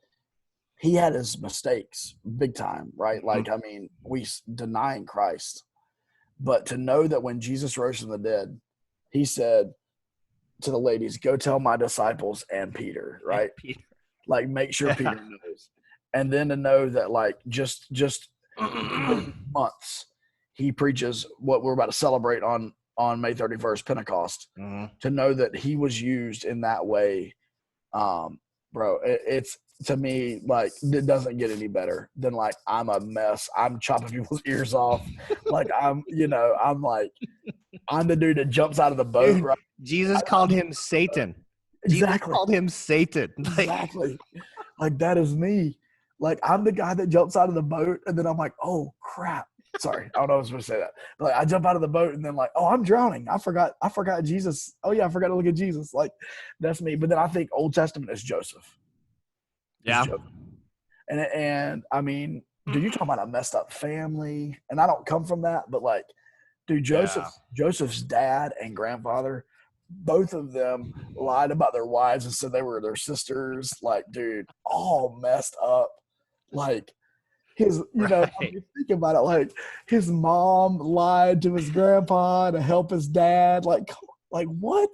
he had his mistakes big time, right? Like, I mean, we denying Christ, but to know that when Jesus rose from the dead, he said to the ladies, go tell my disciples and Peter, right? Peter. Like, make sure Peter knows. And then to know that like just months he preaches what we're about to celebrate on May 31st, Pentecost, to know that he was used in that way Bro, it's to me like it doesn't get any better than like I'm a mess. I'm chopping people's ears off. Like I'm like I'm the dude that jumps out of the boat. Dude, Right? Jesus called him Satan. Jesus Exactly. called him Satan. Exactly. Like that is me. Like I'm the guy that jumps out of the boat and then I'm like, oh crap. Sorry, I don't know if I was supposed to say that. But like, I jump out of the boat and then like, oh, I'm drowning. I forgot Jesus. Oh yeah, I forgot to look at Jesus. Like that's me. But then I think Old Testament is Joseph. Yeah. Joseph. And I mean, dude, you talking about a messed up family, and I don't come from that, but like, dude, Joseph's dad and grandfather, both of them lied about their wives and said they were their sisters. Like, dude, all messed up. Like his, Right. I mean, think about it. Like his mom lied to his grandpa to help his dad. Like what?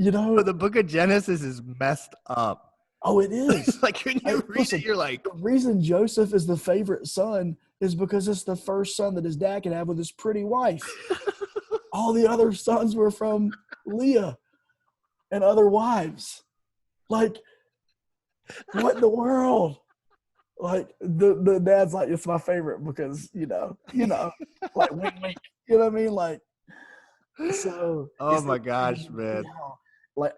So the book of Genesis is messed up. Oh, it is. Like when you read it, you're like, the reason Joseph is the favorite son is because it's the first son that his dad can have with his pretty wife. All the other sons were from Leah and other wives. Like, what in the world? Like the dad's like, it's my favorite because like wink wink. You know what I mean? Like, so. oh my gosh, man. Like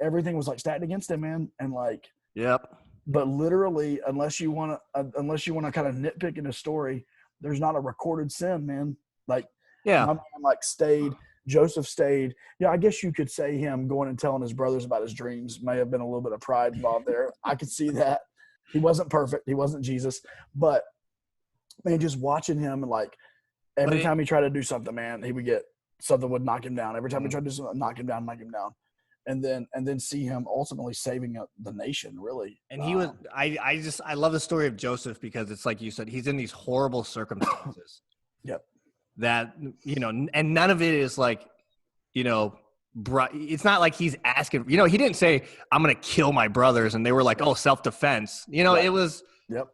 everything was like stacked against him, man, and like. Yep. But literally, unless you want to kind of nitpick in a story, there's not a recorded sin, man. Like, yeah, my man like Joseph stayed. Yeah, I guess you could say him going and telling his brothers about his dreams may have been a little bit of pride involved there. I could see that. He wasn't perfect. He wasn't Jesus, but man, just watching him and like every time he tried to do something, man, he would get something would knock him down. Every time he tried to do something, knock him down. And then see him ultimately saving the nation, really. And he was, I love the story of Joseph because it's like you said, he's in these horrible circumstances. Yep. That, and none of it is like, it's not like he's asking, he didn't say, I'm going to kill my brothers. And they were like, oh, self-defense, Right. It was, yep.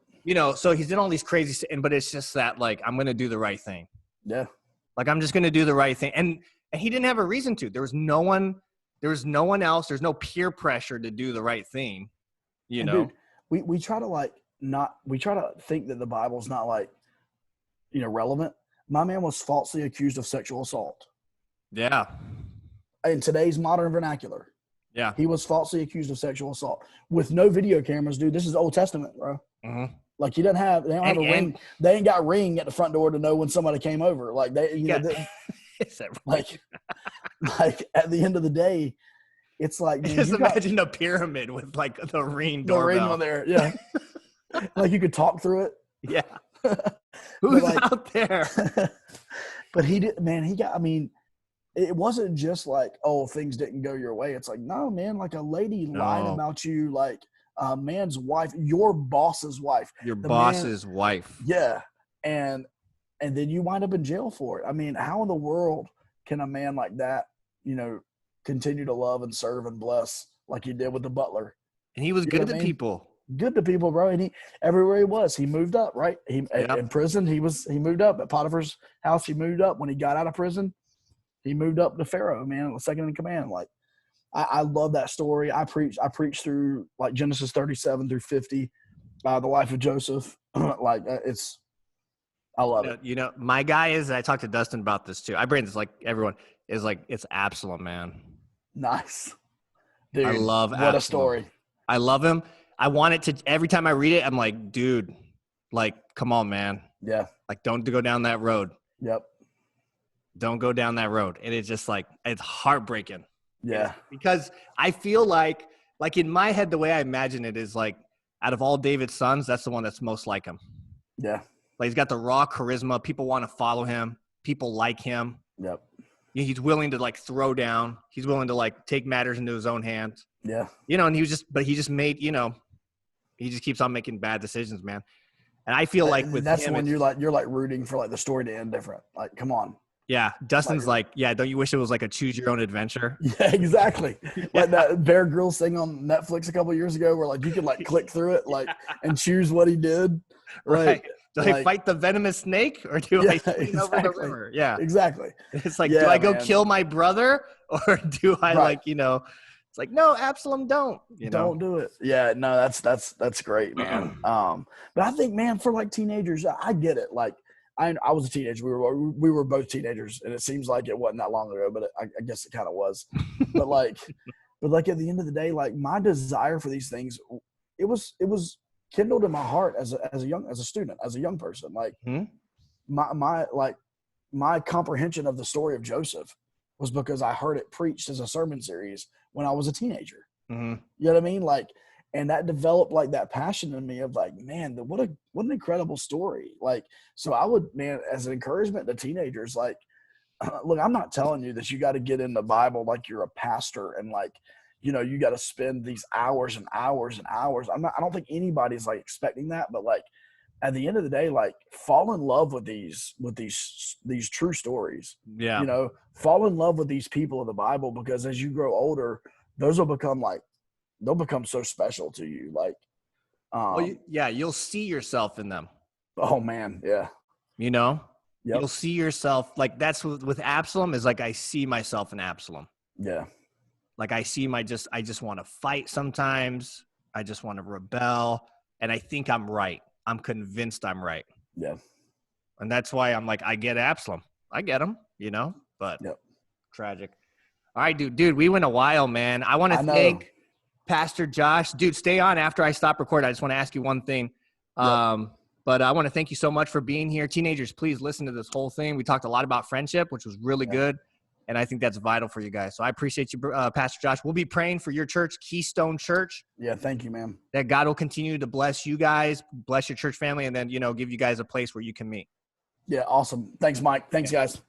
So he's in all these crazy, but it's just that like, I'm going to do the right thing. Yeah. Like, I'm just going to do the right thing. And he didn't have a reason to. There was no one else. There's no peer pressure to do the right thing, Dude, we try to think that the Bible's not like, relevant. My man was falsely accused of sexual assault. Yeah. In today's modern vernacular. Yeah. He was falsely accused of sexual assault with no video cameras, dude. This is Old Testament, bro. Mm-hmm. Like they don't have a ring. They ain't got ring at the front door to know when somebody came over. Like is that right? like at the end of the day, it's like just imagine a pyramid with like the ring doorbell. The ring on there, yeah. Like you could talk through it. Yeah. Who's out there? But he did, man. It wasn't just like, oh, things didn't go your way. It's like, no, man. Like a lady lied about you, like a man's wife, your boss's wife, wife. Yeah, and then you wind up in jail for it. I mean, how in the world can a man like that, continue to love and serve and bless like he did with the butler? And he was good to people. Good to people, bro. And everywhere he was, he moved up, right? In prison, he moved up. At Potiphar's house, he moved up. When he got out of prison, he moved up to Pharaoh, man, second in command. Like, I love that story. I preach through like Genesis 37 through 50, the life of Joseph. Like I love it. My guy is, I talked to Dustin about this too. I bring this like everyone is like, it's Absalom, man. Nice. Dude, I love what Absalom. A story. I love him. I want it to, every time I read it, I'm like, dude, like, come on, man. Yeah. Like, don't go down that road. Yep. Don't go down that road. And it's just like, it's heartbreaking. Yeah. Because I feel like in my head, the way I imagine it is like, out of all David's sons, that's the one that's most like him. Yeah. Like, he's got the raw charisma. People want to follow him. People like him. Yep. He's willing to like throw down. He's willing to like take matters into his own hands. Yeah. And he just made, he just keeps on making bad decisions, man. And I feel like with that's him, when you're like rooting for like the story to end different. Like, come on. Yeah. Dustin's like, yeah, don't you wish it was like a choose your own adventure? Yeah, exactly. Like that Bear Grylls thing on Netflix a couple of years ago where like you could like click through it like and choose what he did. Right. Do I fight the venomous snake or do I swing over the river? Yeah. Exactly. It's like, do I go kill my brother or do I It's like, no, Absalom, don't, Don't do it. Yeah, no, that's great, man. But I think, man, for like teenagers, I get it. Like, I was a teenager. We were both teenagers, and it seems like it wasn't that long ago, but I guess it kind of was. But like at the end of the day, like my desire for these things, it was kindled in my heart as a student, as a young person. Like my comprehension of the story of Joseph was because I heard it preached as a sermon series when I was a teenager. You know what I mean? Like, and that developed like that passion in me of like, man, what an incredible story. Like, so I would, man, as an encouragement to teenagers, like, look, I'm not telling you that you got to get in the Bible like you're a pastor and like, you got to spend these hours and hours and hours. I don't think anybody's like expecting that, but like at the end of the day, like fall in love with these true stories. Yeah. Fall in love with these people of the Bible, because as you grow older, they'll become so special to you. Like, you'll see yourself in them. Oh man. Yeah. Yep. You'll see yourself. Like that's with Absalom is like, I see myself in Absalom. Yeah. Like I see I just want to fight sometimes. I just want to rebel. And I think I'm right. I'm convinced I'm right. Yeah. And that's why I'm like, I get Absalom. I get him, but tragic. All right, dude, we went a while, man. I want to thank Pastor Josh. Dude, stay on after I stop recording. I just want to ask you one thing. But I want to thank you so much for being here. Teenagers, please listen to this whole thing. We talked a lot about friendship, which was really good. And I think that's vital for you guys. So I appreciate you, Pastor Josh. We'll be praying for your church, Keystone Church. Yeah, thank you, man. That God will continue to bless you guys, bless your church family, and then, give you guys a place where you can meet. Yeah, awesome. Thanks, Mike. Thanks, guys.